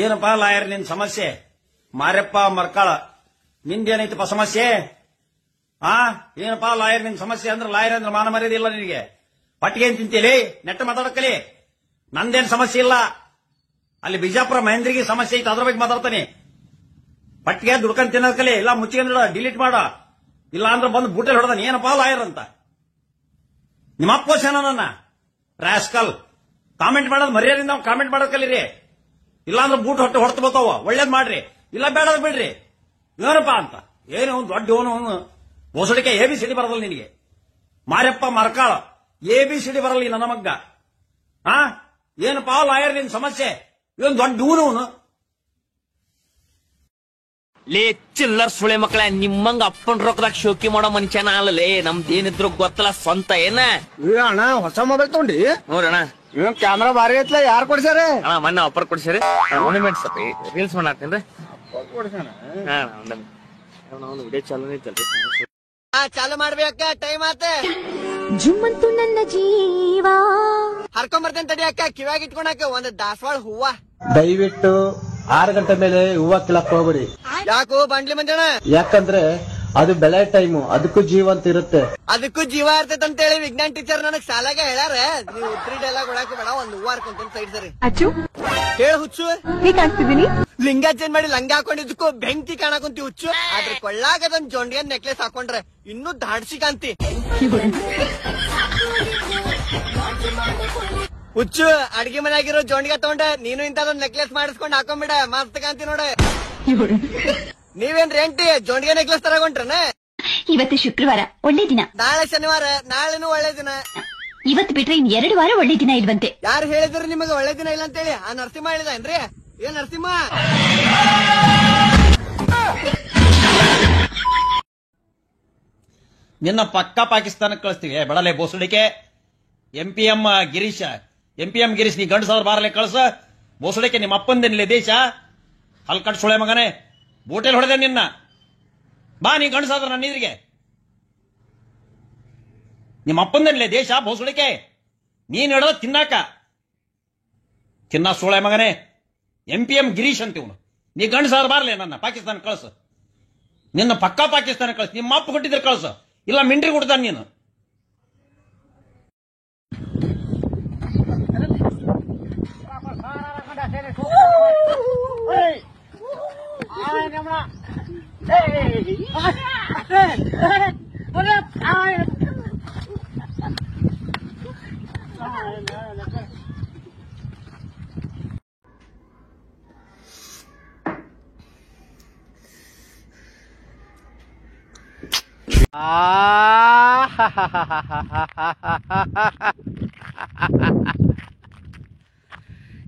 ಏನಪ್ಪಾ ಲಾಯರ್ ನಿನ್ ಸಮಸ್ಯೆ? ಮಾರಪ್ಪ ಮರ್ಕಾಳ, ನಿಂದೇನೈತಪ್ಪ ಸಮಸ್ಯೆ? ಏನಪ್ಪಾ ಲಾಯರ್ ನಿನ್ ಸಮಸ್ಯೆ? ಅಂದ್ರೆ ಲಾಯರ್ ಅಂದ್ರೆ ಮಾನ ಮರ್ಯಾದೆ ಇಲ್ಲ ನಿನಗೆ? ಪಟ್ಟಿಗೆ ಏನ್ ತಿಂತೀಲಿ? ನೆಟ್ಟ ಮಾತಾಡಕ್ಕಲಿ. ನಂದೇನ್ ಸಮಸ್ಯೆ ಇಲ್ಲ. ಅಲ್ಲಿ ಬಿಜಾಪುರ ಮಹೇಂದ್ರಿಗೆ ಸಮಸ್ಯೆ ಐತೆ, ಅದ್ರ ಬಗ್ಗೆ ಮಾತಾಡ್ತಾನೆ. ಪಟ್ಟಿಗೆ ದುಡ್ಕೊಂಡ್ ತಿನ್ನೋಕಲಿ, ಇಲ್ಲ ಮುಚ್ಚಿಕೊಂಡ ಡಿಲೀಟ್ ಮಾಡ, ಇಲ್ಲ ಅಂದ್ರೆ ಬಂದು ಬೂಟೆಲ್ ಹೊಡೆದಾನೆ. ಏನಪ್ಪಾ ಲಾಯರ್ ಅಂತ? ನಿಮ್ಮ ಅಪ್ಪೋಷನ ನನ್ನ ರಾಸ್ಕಲ್. ಕಾಮೆಂಟ್ ಮಾಡೋದು ಮರ್ಯಾದಿಂದ ಕಾಮೆಂಟ್ ಮಾಡೋದ್ ಕಲೀರಿ, ಇಲ್ಲಾಂದ್ರೆ ಬೂಟ್ ಹೊಟ್ಟು ಬರ್ತಾವ. ಒಳ್ಳೇದ್ ಮಾಡ್ರಿ, ಇಲ್ಲ ಬೇಡದ್ ಬಿಡ್ರಿ. ಏನಪ್ಪಾ ಅಂತ ಏನು ದೊಡ್ಡ ಅವನು ಬೋಸಡಿಕೆ ABCD ಬರದಲ್ಲ ನಿನಗೆ. ಮಾರಪ್ಪ ಮರ್ಕಾಳ, ABCD ಬರಲ್ಲ ನನ್ನ ಮಗ್ಗ. ಏನಪ್ಪಾ ಲಾಯರ್ ನಿನ್ ಸಮಸ್ಯೆ? ಇವನ್ ದೊಡ್ಡ ಇವನು. ಲೇ ಚಿಲ್ಲರ್ ಸುಳೆ ಮಕ್ಕಳ, ನಿಮ್ಮಂಗ ಅಪ್ಪನ್ ರೊಕ್ಕದಾಗ ಶೋಕಿ ಮಾಡೋ ಮನುಷ್ಯನ ಅಲ್ಲಲೇ. ನಮ್ದೇನಿದ್ರು ಗೊತ್ತಲ್ಲ, ಸ್ವಂತ ಏನ ಅಣ್ಣ ಹೊಸ ಮೊಬೈಲ್ ತಗೊಂಡಿ? ನೋಡಣ, ಇವನ್ ಕ್ಯಾಮ್ರಾ ಭಾರಿ ಐತ್ಲ. ಯಾರು ಕೊಡ್ಸ್ಯಾರ? ಅಣ್ಣ ಮೊನ್ನೆ ಆಫರ್ ಕೊಡ್ಸಿರಿ. ರೀಲ್ಸ್ ಮಾಡಾಕ್ತೇನ್ರಿ. ವಿಡಿಯೋ ಚಾಲು ಐತಲ್ರಿ. ಚಾಲು ಮಾಡ್ಬೇಕ, ಟೈಮ್ ಆತ. ಜುಮ್ಮಂತು ನನ್ನ ಜೀವ ಹರ್ಕೊಂಬರ್ತೇನೆ ತಡಿ ಅಕ್ಕ. ಕಿವ್ಯಾಗ ಇಟ್ಕೊಳಕ ಒಂದ್ ದಾಸವಾಳ ಹೂವ. ದಯವಿಟ್ಟು 6 ಗಂಟೆ ಮೇಲೆ ಹೂವ ಕಿಳಕ್ ಹೋಗ್ಬೇಡಿ. ಯಾಕೋ ಬಂಡ್ಲಿ ಮಂಜಣ್ಣ? ಯಾಕಂದ್ರೆ ಅದು ಬೆಳೆ ಟೈಮು, ಅದಕ್ಕೂ ಜೀವ ಅಂತ ಇರುತ್ತೆ. ಅದಕ್ಕೂ ಜೀವ ಇರ್ತೈತೆ ಅಂತ ಹೇಳಿ ವಿಜ್ಞಾನ ಟೀಚರ್ ನನಗ್ ಸಾಲಾಗ ಹೇಳ್ಯಾರ. ನೀವು ಉತ್ರಿ ಡೈಲಾಗ್ ಹೊಡಾಕ ಬೇಡ, ಒಂದ್ ಹೂವ ಹರ್ಕೊಂತ ಸೈಡ್ ಸರಿ. ಅಚ್ಚು ಹೇಳ ಹುಚ್ಚು, ಹೇಗ್ ಕಾಣಿಸ್ತಿದೀನಿ? ಲಿಂಗ ಚೇಂಜ್ ಮಾಡಿ ಲಂಗ ಹಾಕೊಂಡಿದ್ದಕ್ಕೂ ಬೆಂಕಿ ಕಾಣಕಂತಿ ಹುಚ್ಚು. ಆದ್ರ ಕೊಳ್ಳಾಗದೊಂದ್ ಜೊಂಡಿಯನ್ ನೆಕ್ಲೆಸ್ ಹಾಕೊಂಡ್ರೆ ಇನ್ನೂ ದಾಡ್ಸಿ ಕಾಂತಿ. ಹುಚ್ಚು, ಅಡ್ಗೆ ಮನ್ಯಾಗಿರೋ ಜೊಂಡಿಗೆ ತಗೊಂಡೆ ನೀನು ಇಂಥದೊಂದ್ ನೆಕ್ಲೆಸ್ ಮಾಡಿಸ್ಕೊಂಡ್ ಹಾಕೊಂಡ್ಬಿಡ, ಮಸ್ತ್ ಕಾಂತಿ ನೋಡ. ನೀವೇನ್ರಿ ಎಂಟಿ ಜೊಂಡಿಗೆ ನೆಕ್ಲೆಸ್ ತರಗೊಂಡ್ರನ? ಇವತ್ತು ಶುಕ್ರವಾರ, ಒಳ್ಳೆ ದಿನ. ನಾಳೆ ಶನಿವಾರ, ನಾಳೆನೂ ಒಳ್ಳೆ ದಿನ. ಇವತ್ತು ಬಿಟ್ರೆ ಇನ್ 2 ವಾರ ಒಳ್ಳೆ ದಿನ ಇಲ್ವಂತೆ. ಯಾರು ಹೇಳಿದ್ರು ನಿಮಗೆ ಒಳ್ಳೆ ದಿನ ಇಲ್ಲ ಅಂತೇಳಿ? ಆ ನರಸಿಂಹ ಹೇಳಿದೇನ್ರಿ? ಏನ್ ನರಸಿಂಹ? ನಿನ್ನ ಪಕ್ಕ ಪಾಕಿಸ್ತಾನಕ್ಕೆ ಕಳಿಸ್ತೀವಿ. ಬೆಳಲೆ ಬೋಸಡಿಕೆ. MPM ಗಿರೀಶ್ ನೀ ಗಂಡಸಾದ್ರ ಬಾರಲೆ ಕಳ್ಸ. ಬೋಸಡಿಕೆ ನಿಮ್ಮ ಅಪ್ಪಂದೇನಿಲ್ಲ ದೇಶ? ಹಲ್ಕಟ್ ಸುಳೆ ಮಗನೇ, ಬೋಟೆಲ್ ಹೊಡೆದೆ ನಿನ್ನ. ಬಾ ನೀ ಗಂಡಸಾದ್ರ ನನ್ನ ಇದ್ರಿಗೆ. ನಿಮ್ಮ ಅಪ್ಪಂದೇನಿಲ್ಲ ದೇಶ? ಬೋಸಡಿಕೆ ನೀನ್ ಹಿಡದ ತಿನ್ನ ಸುಳೆ ಮಗನೇ. MPM ಗಿರೀಶ್ ಅಂತೀವನು. ನೀ ಗಂಡಸಾದ್ರ ಬಾರ್ಲೆ ನನ್ನ ಪಾಕಿಸ್ತಾನ ಕಳ್ಸ. ನಿನ್ನ ಪಕ್ಕ ಪಾಕಿಸ್ತಾನ ಕಳ್ಸ. ನಿಮ್ಮ ಅಪ್ಪ ಕೊಟ್ಟಿದ್ರೆ ಕಳ್ಸ, ಇಲ್ಲ ಮಿಂಡ್ರಿ ಕೊಡ್ತಾನೆ ನೀನು.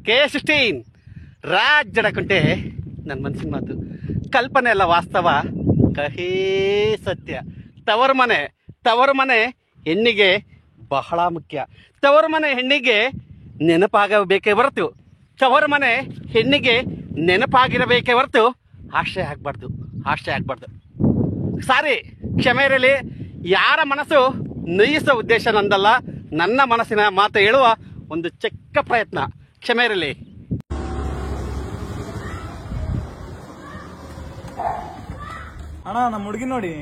K16 ರಾಜ್ ಜಡಕುಂಟೆ. ನನ್ನ ಮನಸ್ಸಿನ ಮಾತು, ಕಲ್ಪನೆ ಅಲ್ಲ ವಾಸ್ತವ, ಕಹೇ ಸತ್ಯ. ತವರು ಮನೆ ಹೆಣ್ಣಿಗೆ ಬಹಳ ಮುಖ್ಯ. ತವರು ಮನೆ ಹೆಣ್ಣಿಗೆ ನೆನಪಾಗಬೇಕೇ ಹೊರತು, ತವರು ಮನೆ ಹೆಣ್ಣಿಗೆ ನೆನಪಾಗಿರಬೇಕೇ ಹೊರತು ಆಶ್ರಯ ಆಗ್ಬಾರ್ದು. ಸಾರಿ, ಕ್ಷಮೆ ಇರಲಿ. ಯಾರ ಮನಸ್ಸು ನೋಯಿಸೋ ಉದ್ದೇಶ ನಂದಲ್ಲ, ನನ್ನ ಮನಸ್ಸಿನ ಮಾತು ಹೇಳುವ ಒಂದು ಚಿಕ್ಕ ಪ್ರಯತ್ನ. ಕ್ಷಮೆ ಇರಲಿ. ಅಣ್ಣ ನಮ್ಮ ಹುಡುಗಿ ನೋಡಿ.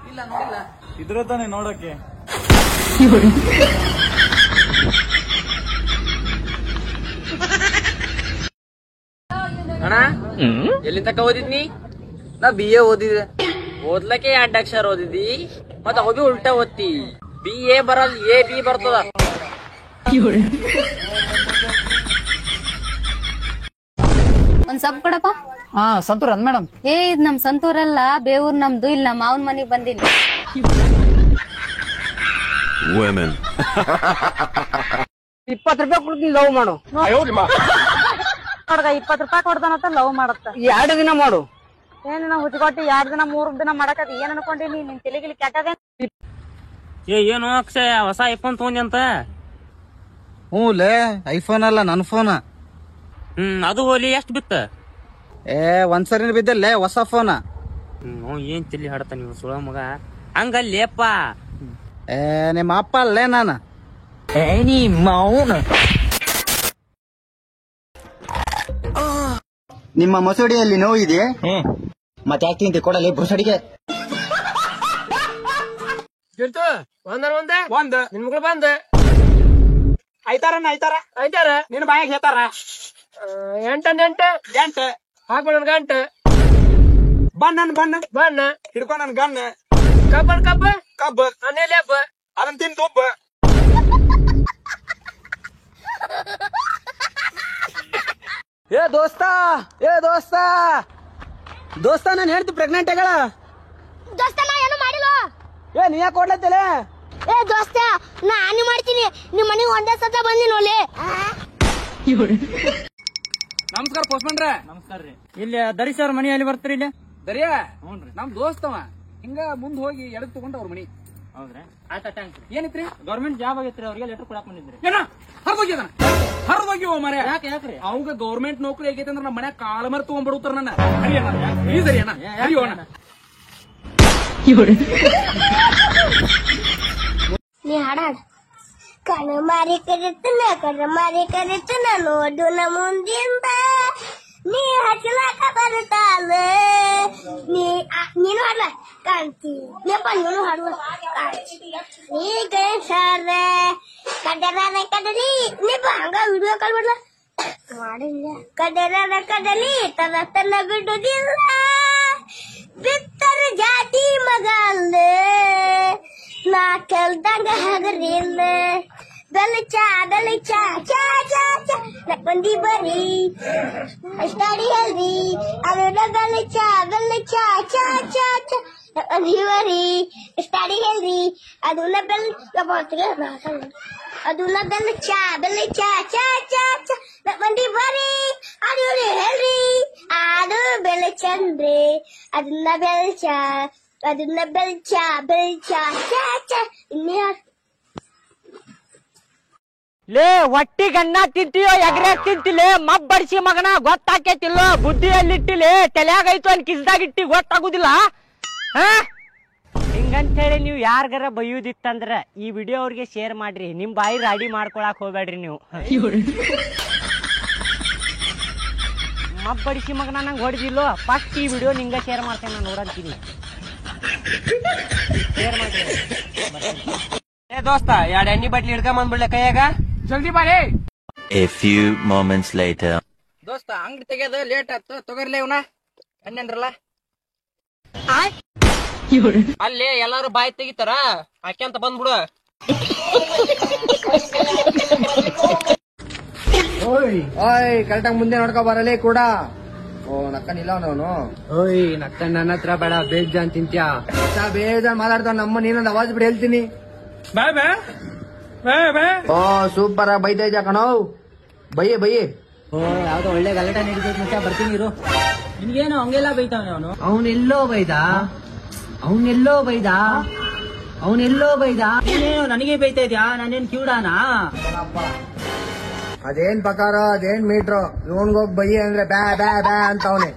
ಇಲ್ಲ ನೋಡಿಲ್ಲ. ಇದ್ರ ತಾನೆ ನೋಡಕ್ಕೆ. ಅಣ್ಣ ಎಲ್ಲಿ ತಕ ಓದಿದ್ನಿ? ನಾ BA ಓದಿದೆ. ಓದ್ಲಕ್ಕೆ 2 ಅಕ್ಷರ ಓದಿದಿ, ಮತ್ತ ಅವು ಉಲ್ಟಾ ಓದ್ತಿ. BA ಬರಲ್, AB ಬರ್ತದ. ಒಂದ್ ಸಬ್ ಕೊಡಪ್ಪ. ಸಂತೂರ್ ಅಂದ್ ಮೇಡಮ್. ಇದ್ ನಮ್ ಸಂತೂರಲ್ಲ, ಬೇವೂರ್ ನಮ್ದು. ಇಲ್ಲ ಮಾವನ್ ಮನಿಗ್ ಬಂದಿಲ್ಲ. 20 ರೂಪಾಯಿ ಕೊಡ್ತೀನಿ, ಲವ್ ಮಾಡು. 20 ರೂಪಾಯಿ ಕೊಡ್ತಾನಂತ ಲವ್ ಮಾಡತ್ತ. 2 ದಿನ ಮಾಡು. ಏನ ಹುಚ್ಕೊಟ್ಟಿ 2 ದಿನ 3 ದಿನ ಮಾಡಕತ್ತಿ. ಏನ್ ಅನ್ಕೊಂಡಿನಿ? ನಿನ್ ತಲೆಗಿಲಿ ಕೆಟ್ಟದೆ. ಏನು ಅಕ್ಷಯ್, ಹೊಸ ಐಫೋನ್ ತಗೊಂಡಿ ಅಂತ? ಹ್ಞೂಲೇ, ಐಫೋನ್ ಅಲ್ಲ, ನನ್ ಫೋನ. ಅದು ಹೋಲಿ. ಎಷ್ಟು ಬಿತ್ತ? ಒಂದ್ಸರಿ ಬಿದ್ದಲ್ಲೇ ಹೊಸ ಫೋನ. ಏನ್ ತಲಿ ಹಾಡತ ನೀವು ಸುಳ ಮಗ. ಹಂಗಲ್ಲೇಪ್ಪ, ನಿಮ್ಮ ಅಪ್ಪ ಅಲ್ಲೇ ನಾನು. ನೀ ಮೌನ ನಿಮ್ಮ ಮಸೂಡಿಯಲ್ಲಿ ನೋವು ಇದೆ. ಮತ್ತೆ ಯಾಕೆ ತಿಂತಿ ಕೊಡಲಿ ಬುಸಡಿಗೆ. ಒಂದ್ ನಿನ್ ಮಗಳು ಬಂದ ಆಯ್ತಾರ ನಿನ್ನ ಬಾಯಾಗ ಹೇಳ್ತಾರ. ಎಂಟ ಹಾಕ್ಬ ನನ್ ಗಂಟ ಬಣ್ಣ ಹಿಡ್ಕೊ ನನ್ ಗಣ್ಣ ಕಬ್ಬ ನಾನೇಲಿ ಹಬ್ಬ ಅದನ್ ತಿಂದು ಒಬ್ಬ. ಏ ದೋಸ್ತ ನಾನು ಹೇಳ್ತಿ ಪ್ರೆಗ್ನೆಂಟ್ ಆಗಳ. ದೋಸ್ತ ನಾ ಏನು ಮಾಡಿಲ್ಲ. ಏ ನೀ ಯಾಕೆ ಕೊಡ್ಲತ್ತಿಲ್ಲ? ಏ ದೋಸ್ತ ನಾನು ಮಾಡ್ತೀನಿ. ನಿಮ್ ಮನೆಗೆ ಒಂದೇ ಸತ ಬಂದಿ ನೋಡ್ಲಿ. ನಮಸ್ಕಾರ ಪೋಸ್ಟ್ಮನ್ರೆ. ನಮಸ್ಕಾರ ರೀ. ಇಲ್ಲಿ ದರೀಶ್ ಅವ್ರ ಮನಿ ಎಲ್ಲಿ ಬರ್ತೀರಿ? ಇಲ್ಲಿ ದರಿಯಾ? ಹ್ಞೂ ನಮ್ ದೋಸ್ತವ ಹಿಂಗ ಮುಂದ್ ಹೋಗಿ ಎಡಕ್ ತಗೊಂಡ ಅವ್ರ ಮನಿ. ಹೌದ್ರಿ, ಆಯ್ತಾ ಥ್ಯಾಂಕ್ಸ್. ಏನಿತ್ರಿ? ಗೌರ್ಮೆಂಟ್ ಜಾಬ್ ಆಗೈತ್ರಿ, ಅವ್ರಿಗೆ ಲೆಟರ್ ಕೊಡಾಕ್ ಬಂದಿದ್ರಿ. ಏನ ಹರ್ದೋಗ್ಯವ ಮರೆ? ಯಾಕ್ರಿ? ಅವಂಗ ಗೌರ್ಮೆಂಟ್ ನೌಕರಿ ಆಗೈತೆ ಅಂದ್ರೆ ನಮ್ಮ ಮನ್ಯಾಗ ಕಾಳ ಮರ ತಗೊಂಡ್ಬಿಡುತ್ತಾರ ನನ್ನ. ನೀ ಹಾಡಾಡ್. ಕಣಮಾರಿ ಕರಿತನ ನೋಡು ನ ಮುಂದಿಂದ ನೀ ಹಚ್ಚಲಾಕ ಬರ್ತಾಳ. ನೀನು ಹಾಡ್ಲ ಕಾಣ್ತಿ ನೀಪ್ಪ, ನೀನು ಹಾಡುವ ನೀ ಗಣೇಶರ ಕಡಲಿ ನೀಪ್ಪ ಹಂಗ ವಿಡಿಯೋ ಕಾಲ್ ಮಾಡ್ಲ ಮಾಡಿಲ್ಲ. ಕಡಲಿ ತನ್ನ ಬಿಡುದಿಲ್ಲ, ಬಿತ್ತರ ಜಾತಿ ಮಗಲ್ಲ ನಾ ಕೆಲ್ದಂಗ ಹಗರಿಲ್ಲ. ಬೆಳಚ ನಕೊಂಡಿ ಬರೀ ಸ್ಟಡಿ ಹೆಲ್ದಿ ಅದನ್ನ ಬೆಳಚ ನಕೊಂಡಿ ಬರೀ ಸ್ಟಡಿ ಹೆಲ್ದಿ ಅದನ್ನ ಅದನ್ನ ಬೆಳಚ ನಕೊಂಡಿ ಬರೀ ಅದು ಹೆಲ್ದಿ ಅದು ಬೆಳಚಂದ್ರೆ ಅದನ್ನ ಬೆಳಚ ಇನ್ಯಾರು ಲೇ ಹೊಟ್ಟಿ ಗಣ್ಣ ತಿಂತೀಯೋ ಎಗ್ರೆ ತಿಂತಿಲೇ ಮಬ್ಬಡಿಸಿ ಮಗನ ಗೊತ್ತಾಕೇತಿಲ್ಲೋ. ಬುದ್ಧಿಯಲ್ಲಿಟ್ಟಿಲೆ ತಲೆಯಾಗೈತು ಅಲ್ಲಿ ಕಿಸ್ದಾಗಿಟ್ಟಿ ಗೊತ್ತಾಗುದಿಲ್ಲ. ಹಿಂಗಂತ ಹೇಳಿ ನೀವು ಯಾರ್ಗಾರ ಬೈಯುದಿತ್ತಂದ್ರ ಈ ವಿಡಿಯೋ ಅವ್ರಿಗೆ ಶೇರ್ ಮಾಡ್ರಿ. ನಿಮ್ ಬಾಯಿ ರಾಡಿ ಮಾಡ್ಕೊಳಕ್ ಹೋಗ್ಬೇಡ್ರಿ ನೀವು. ಮಬ್ಬಡಿಸಿ ಮಗನ ನಂಗೆ ಹೊಡೆದಿಲ್ಲೋ. ಫಸ್ಟ್ ಈ ವಿಡಿಯೋ ನಿಂಗ ಶೇರ್ ಮಾಡ್ತೇನೆ, ನಾನು ನೋಡಂತೀನಿ. ಶೇರ್ ಮಾಡ್ರಿ. ಏ ದೋಸ್ತ, 2 ಎಣ್ಣೆ ಬಟ್ಲಿ ಹಿಡ್ಕೊಂಡ್ ಬಂದ್ಬಿಡ್ಲೆ ಕೈಯಾಗ. ಜಲ್ದಿ ಬಾರಿ. A few moments later. ದೋಸ್ತ ಅಂಗಡಿ ತೆಗೆದು ಲೇಟ್ ಆಯ್ತು, ತಗೋರ್ಲಿ ಇವನ ಅನ್ನಂದ್ರಲ್ಲ. ಅಲ್ಲಿ ಎಲ್ಲಾರು ಬಾಯಿ ತೆಗಿತಾರ, ಹಾಕ್ಯಂತ ಬಂದ್ಬಿಡು. ಓಯ್ ಕರೆಕ್ಟಾಗಿ ಮುಂದೆ ನೋಡ್ಕೊ ಬರಲೇ ಕೂಡ. ಓ ನಕ್ಕನಿಲ್ಲ ಅವನು. ಓಯ್ ನಕ್ಕ ನನ್ನ ಹತ್ರ ಬೇಡ, ಬೇಜಾನ್ ತಿಂತ್ಯಾ? ಬೇಜಾನ್ ಮಾತಾಡ್ತಾವ ನಮ್ಮ. ನೀನೊಂದು ಅವಾಜ್ ಬಿಡಿ ಹೇಳ್ತೀನಿ. ಓ ಸೂಪರ್ ಬೈತಾ ಇದ್ಯಾ ಕಣೋ. ಬಯ್ಯೆ. ಓ ಯಾವ್ದೋ ಒಳ್ಳೆ ಗಲಾಟೆ ನಡೀತೈತಿ ಮತ್ತೆ, ಬರ್ತೀನಿ ಇರು. ನಿನ್ಗೇನು ಹಂಗೆಲ್ಲ ಬೈತಾವನೆ ಅವನು? ಅವನೆಲ್ಲೋ ಬೈದ ನೀನೇನು ನನಗೆ ಬೈತಾ ಇದ್ಯಾ? ನಾನೇನ್ ಕಿವುಡಾನಾ? ಅದೇನ್ ಪ್ರಕಾರ, ಅದೇನ್ ಮೀಟ್ರು? ಇವನ್ಗೋಗ್ ಬಯ್ಯ ಅಂದ್ರೆ ಬ್ಯಾ ಅಂತ ಅವನೇ.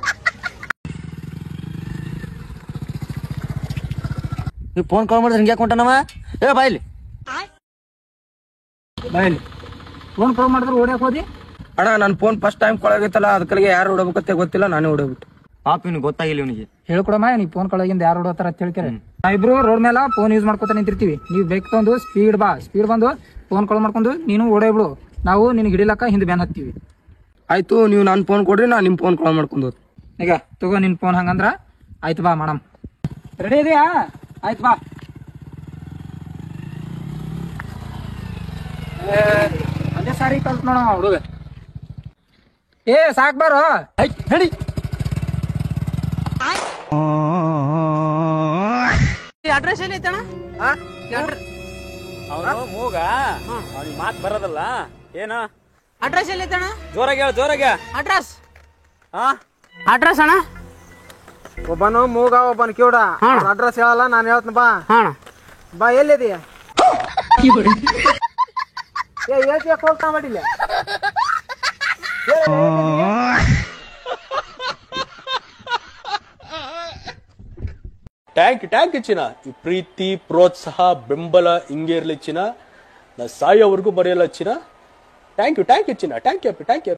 ನೀವು ಫೋನ್ ಕಾಲ್ ಮಾಡಿದ್ರೆ ಹಿಂಗೆ ಕೊಂಟನವ? ಏ ಬಾಯ್ಲಿ ಫೋನ್ ಕಾಲ್ ಮಾಡಿದ್ರೆ ಓಡ್ಯಾಕ್ ಹೋದಿ? ಅಣ್ಣ ನನ್ನ ಫೋನ್ ಫಸ್ಟ್ ಟೈಮ್ ಕೊಳಗೈತಲ್ಲ, ಅದಕ್ಕೆ ಯಾರು ಹೊಡಬೇಕಂತ ಗೊತ್ತಿಲ್ಲ, ನಾನೇ ಹೊಡಬಿಟ್ಟು. ಪಾಪ ಇವ್ನಿಗೆ ಗೊತ್ತಾಗಿಲ್ಲ. ಇವನಿಗೆ ಹೇಳ್ಕೊಡಮ್ಮ, ನೀ ಫೋನ್ ಕಳಗಿಂದ ಯಾರು ಹೊಡೋತಾರ ಅಂತ ಹೇಳ್ತಾರೆ. ನಾವಿಬ್ರು ರೋಡ್ ಮೇಲೆ ಫೋನ್ ಯೂಸ್ ಮಾಡ್ಕೊತ ನಿಂತಿರ್ತೀವಿ. ನೀವು ಬೇಕು ತಂದು ಸ್ಪೀಡ್ ಬಂದು ಫೋನ್ ಕಾಲ್ ಮಾಡ್ಕೊಂಡು ನೀನು ಓಡೇಬಿಡು. ನಾವು ನಿನ್ಗೆ ಹಿಡಿಲಕ್ಕ ಹಿಂದೆ ಬ್ಯಾನ್ ಹತ್ತೀವಿ. ಆಯ್ತು, ನೀವು ನನ್ನ ಫೋನ್ ಕೊಡ್ರಿ, ನಾ ನಿಮ್ಮ ಫೋನ್ ಕಾಲ್ ಮಾಡ್ಕೊಂಡು. ಈಗ ತಗೋ ನಿನ್ ಫೋನ್. ಹಂಗಂದ್ರ ಆಯ್ತು ಬಾ ಮಾಡಮ್. ರೆಡಿ ಇದೆಯಾ? ಆಯ್ತು ಬಾ. ಅದೇ ಸಾರಿ ಕಲ್ತ್ ನೋಡ ಹುಡುಗ. ಏ ಸಾಕ್ ಬಾರೋ. ಹೇಳಿ ಅಡ್ರೆಸ್ ಏನ್ ಐತಣ್ಣ? ಅವನು ಮೂಗ, ಅವ್ನಿಗೆ ಮಾತ್ ಬರೋದಲ್ಲ. ಏನ ಅಡ್ರೆಸ್ ಎಲ್ಲಿ ಐತಣ್ಣ? ಜೋರಾಗೆ ಅಡ್ರೆಸ್ ಅಣ್ಣ. ಒಬ್ಬನು ಮೂಗ, ಒಬ್ಬನು ಕಿವುಡ. ಅಡ್ರೆಸ್ ಹೇಳಲ್ಲ, ನಾನು ಹೇಳ್ತೀನಿ ಬಾ. ಬಾ, ಎಲ್ಲಿದೀಯ? ಹೋಗ್ತಾ ಮಾಡಿಲ್ಲ. ಟ್ಯಾಂಕ್ ಚಿನ್ನ. ಈ ಪ್ರೀತಿ, ಪ್ರೋತ್ಸಾಹ, ಬೆಂಬಲ ಹಿಂಗೆ ಇರ್ಲಿ ಚಿನ್ನ. ನಾ ಸಾಯೋವರೆಗೂ ಬರೆಯಲ್ಲ ಚಿನ್ನ. ಥ್ಯಾಂಕ್ ಯು ಚಿನ್ನ. Thank you.